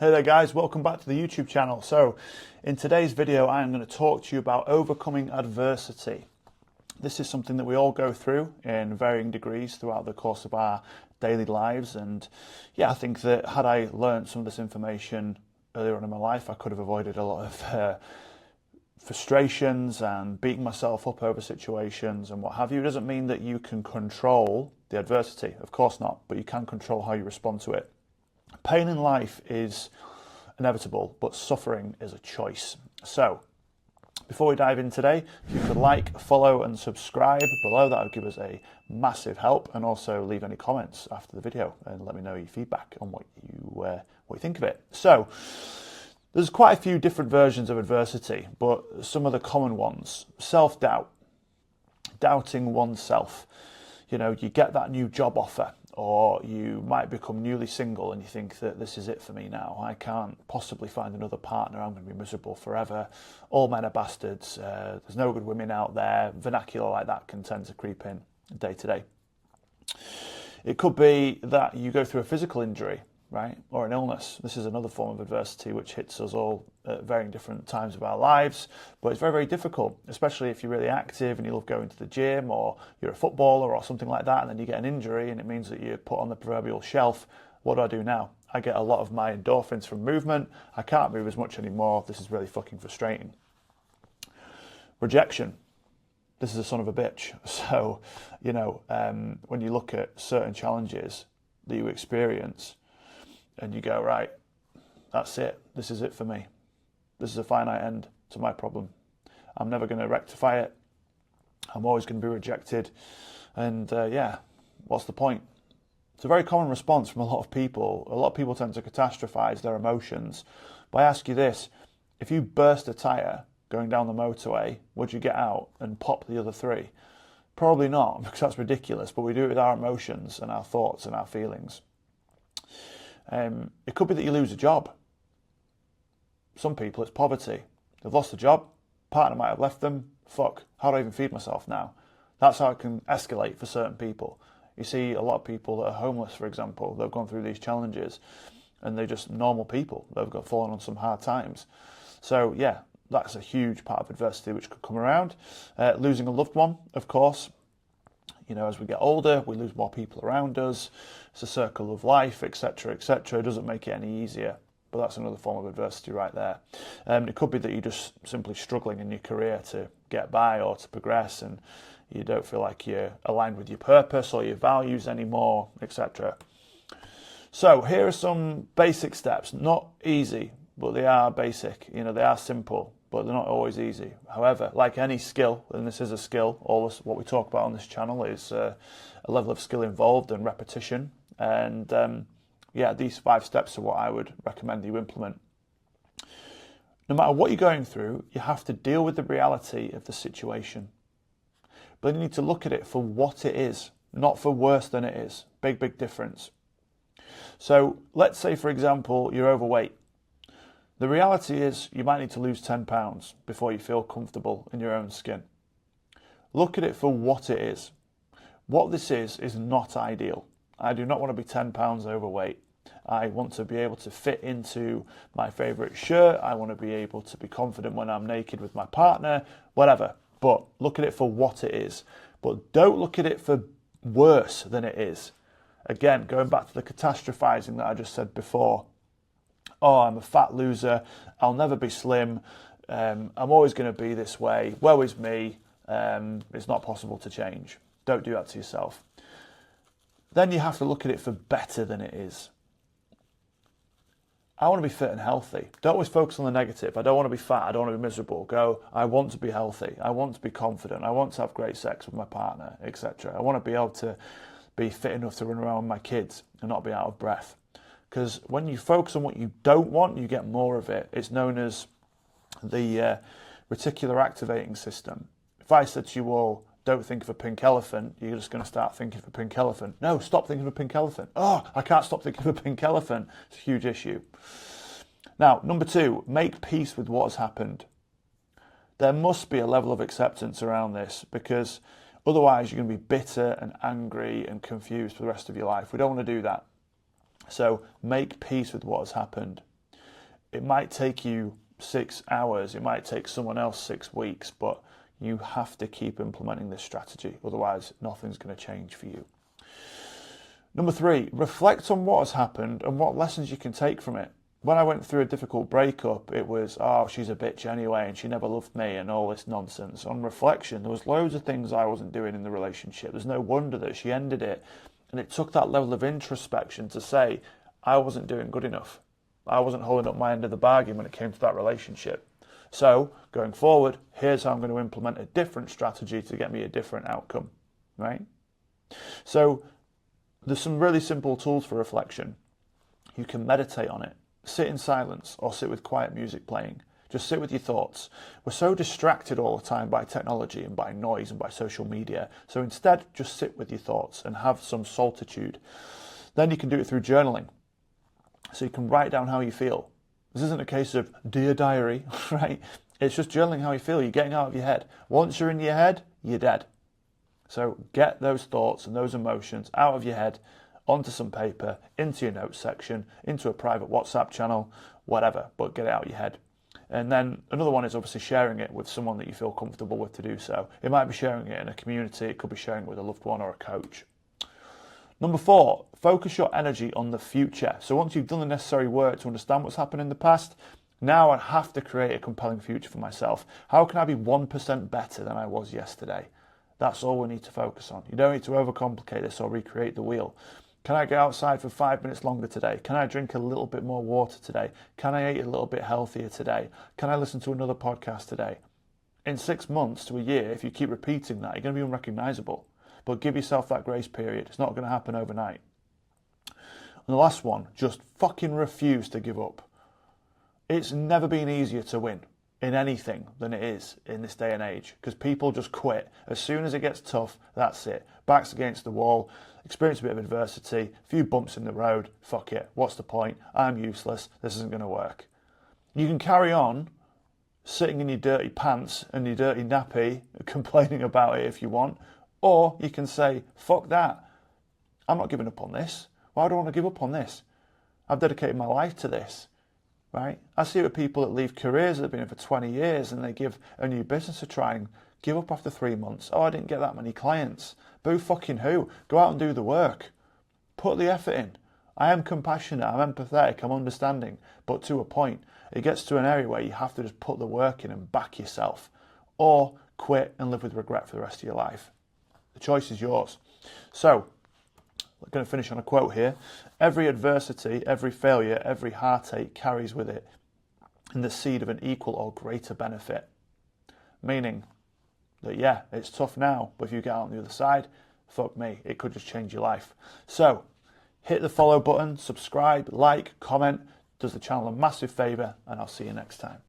Hey there guys, welcome back to the YouTube channel. So in today's video I'm going to talk to you about overcoming adversity. This is something that we all go through in varying degrees throughout the course of our daily lives, and yeah, I think that had I learned some of this information earlier on in my life, I could have avoided a lot of frustrations and beating myself up over situations and what have you. It doesn't mean that you can control the adversity, of course not, but you can control how you respond to it. Pain in life is inevitable, but suffering is a choice. So, before we dive in today, if you could like, follow and subscribe below, that would give us a massive help, and also leave any comments after the video and let me know your feedback on what you think of it. So, there's quite a few different versions of adversity, but some of the common ones: self-doubt, doubting oneself. You know, you get that new job offer, or you might become newly single and you think that this is it for me now. I can't possibly find another partner. I'm going to be miserable forever. All men are bastards. There's no good women out there. Vernacular like that can tend to creep in day to day. It could be that you go through a physical injury, right, or an illness. This is another form of adversity which hits us all at varying different times of our lives, but it's very, very difficult, especially if you're really active and you love going to the gym, or you're a footballer or something like that, and then you get an injury and it means that you're put on the proverbial shelf. What do I do now? I get a lot of my endorphins from movement. I can't move as much anymore. This is really fucking frustrating. Rejection. This is a son of a bitch. So, you know, when you look at certain challenges that you experience, and you go, right, that's it. This is it for me. This is a finite end to my problem. I'm never going to rectify it. I'm always going to be rejected. And yeah, what's the point? It's a very common response from a lot of people. A lot of people tend to catastrophize their emotions. But I ask you this: if you burst a tyre going down the motorway, would you get out and pop the other three? Probably not, because that's ridiculous. But we do it with our emotions and our thoughts and our feelings. It could be that you lose a job. Some people, it's poverty. They've lost a job, partner might have left them. Fuck, how do I even feed myself now? That's how it can escalate for certain people. You see a lot of people that are homeless, for example, they've gone through these challenges, and they're just normal people. They've got fallen on some hard times. So yeah, that's a huge part of adversity which could come around. Losing a loved one, of course. You know, as we get older, we lose more people around us. It's a circle of life, etc., etc. It doesn't make it any easier, but that's another form of adversity right there. It could be that you're just simply struggling in your career to get by or to progress, and you don't feel like you're aligned with your purpose or your values anymore, etc. So here are some basic steps. Not easy, but they are basic. You know, they are simple, but they're not always easy. However, like any skill, and this is a skill, all this, what we talk about on this channel is a level of skill involved and repetition. And yeah, these 5 steps are what I would recommend you implement. No matter what you're going through, you have to deal with the reality of the situation. But then you need to look at it for what it is, not for worse than it is. Big, big difference. So let's say, for example, you're overweight. The reality is you might need to lose 10 pounds before you feel comfortable in your own skin. Look at it for what it is. What this is not ideal. I do not want to be 10 pounds overweight. I want to be able to fit into my favourite shirt. I want to be able to be confident when I'm naked with my partner, whatever. But look at it for what it is. But don't look at it for worse than it is. Again, going back to the catastrophizing that I just said before. Oh, I'm a fat loser. I'll never be slim. I'm always going to be this way. Woe is me. It's not possible to change. Don't do that to yourself. Then you have to look at it for better than it is. I want to be fit and healthy. Don't always focus on the negative. I don't want to be fat. I don't want to be miserable. Go, I want to be healthy. I want to be confident. I want to have great sex with my partner, etc. I want to be able to be fit enough to run around with my kids and not be out of breath. Because when you focus on what you don't want, you get more of it. It's known as the reticular activating system. If I said to you all, don't think of a pink elephant, you're just going to start thinking of a pink elephant. No, stop thinking of a pink elephant. Oh, I can't stop thinking of a pink elephant. It's a huge issue. Now, number 2, make peace with what has happened. There must be a level of acceptance around this, because otherwise you're going to be bitter and angry and confused for the rest of your life. We don't want to do that. So make peace with what has happened. it might take you 6 hours, it might take someone else 6 weeks, but you have to keep implementing this strategy. Otherwise, nothing's going to change for you. Number 3, reflect on what has happened and what lessons you can take from it. When I went through a difficult breakup, it was, oh, she's a bitch anyway, and she never loved me, and all this nonsense. On reflection, there was loads of things I wasn't doing in the relationship. There's no wonder that she ended it. And it took that level of introspection to say, I wasn't doing good enough. I wasn't holding up my end of the bargain when it came to that relationship. So, going forward, here's how I'm going to implement a different strategy to get me a different outcome, right? So, there's some really simple tools for reflection. You can meditate on it. Sit in silence or sit with quiet music playing. Just sit with your thoughts. We're so distracted all the time by technology and by noise and by social media. So instead, just sit with your thoughts and have some solitude. Then you can do it through journaling. So you can write down how you feel. This isn't a case of dear diary, right? It's just journaling how you feel. You're getting out of your head. Once you're in your head, you're dead. So get those thoughts and those emotions out of your head, onto some paper, into your notes section, into a private WhatsApp channel, whatever, but get it out of your head. And then another one is obviously sharing it with someone that you feel comfortable with to do so. It might be sharing it in a community, it could be sharing it with a loved one or a coach. Number 4, focus your energy on the future. So once you've done the necessary work to understand what's happened in the past, now I have to create a compelling future for myself. How can I be 1% better than I was yesterday? That's all we need to focus on. You don't need to overcomplicate this or recreate the wheel. Can I get outside for 5 minutes longer today? Can I drink a little bit more water today? Can I eat a little bit healthier today? Can I listen to another podcast today? In 6 months to a year, if you keep repeating that, you're going to be unrecognizable. But give yourself that grace period. It's not going to happen overnight. And the last one, just fucking refuse to give up. It's never been easier to win in anything than it is in this day and age, because people just quit. As soon as it gets tough, that's it. Backs against the wall, experience a bit of adversity, a few bumps in the road, fuck it, what's the point? I'm useless, this isn't going to work. You can carry on sitting in your dirty pants and your dirty nappy, complaining about it if you want, or you can say, fuck that, I'm not giving up on this. Why do I want to give up on this? I've dedicated my life to this. Right? I see it with people that leave careers that have been in for 20 years and they give a new business a try and give up after 3 months. Oh, I didn't get that many clients. Boo fucking who? Go out and do the work. Put the effort in. I am compassionate, I'm empathetic, I'm understanding. But to a point, it gets to an area where you have to just put the work in and back yourself. Or quit and live with regret for the rest of your life. The choice is yours. So, I'm going to finish on a quote here. Every adversity, every failure, every heartache carries with it in the seed of an equal or greater benefit. Meaning that, yeah, it's tough now, but if you get out on the other side, fuck me, it could just change your life. So, hit the follow button, subscribe, like, comment, does the channel a massive favour, and I'll see you next time.